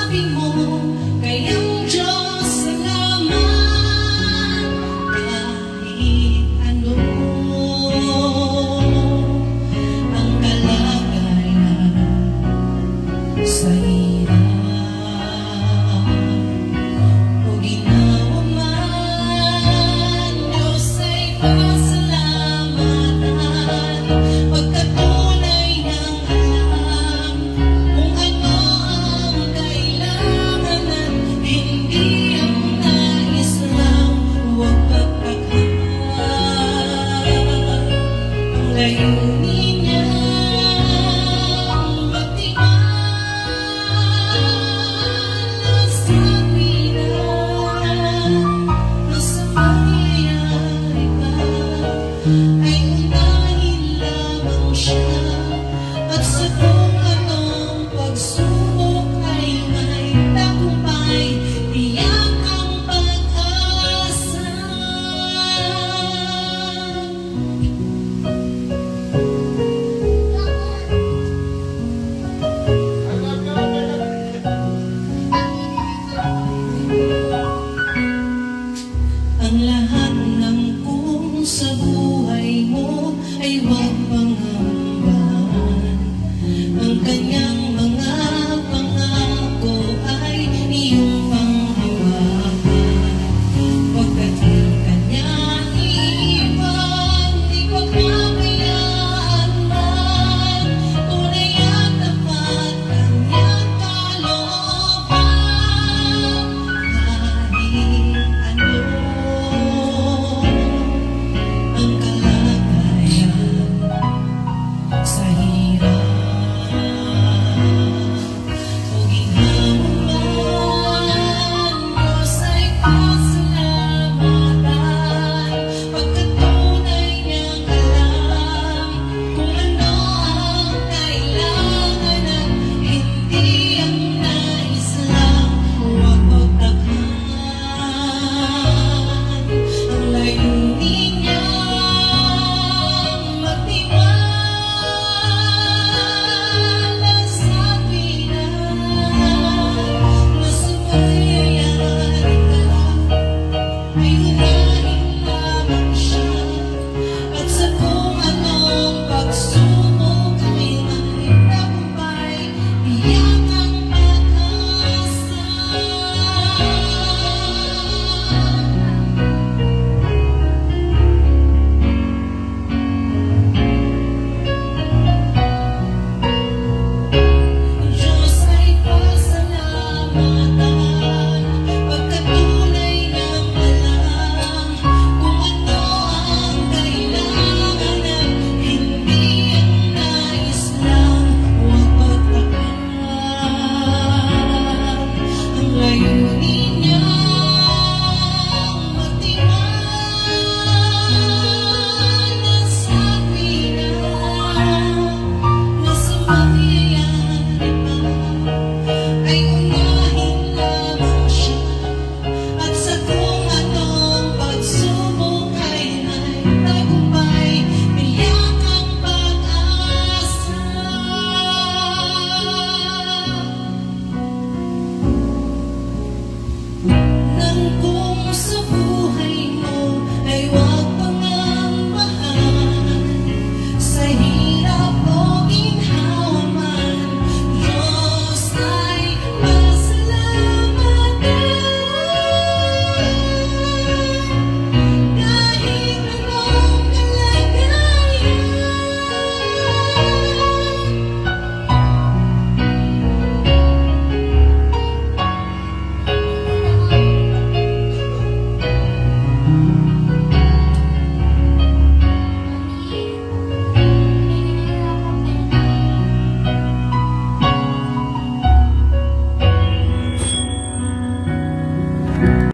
nasabi mo, kayang Diyos salamat. Kahit ano ang kalagayan sa hirap o ginawa man, Diyos ay pasalamatan. Pagkatunay ng alam kung ano ang kailangan at hindi ang nais lang, huwag pagpaghan. Ang layunin niyang magtiwala sa hirap na sa mangyayari pa ay unahin lamang siya, at sa kung anong pagsubok ay may tagumpay, tiyak ang pag-asa. Ang lahat ng kung sa buhay mo ay huwag pangambahan. Ang kanyang mga pangako ay iyong panghawakan. Pagkat di kanya iiwan, di pagpabayaan man, tunay at tapat kanyang kalooban. Kahit ano ang kalagayan sa hirap o ginhawa man, Diyos ay pasalamatan. Pagkatunay niyang alam kung ano ang kailangan at hindi ang nais lang, huwag pagtakhan. Ang layunin niyang magtiwala sa Pinas na sa mangyayari pa ay unahin lamang siya, at sa kung anong pagsubok ay may tagumpay, tiyak ang pag-asa. Diyos ay pasalamat.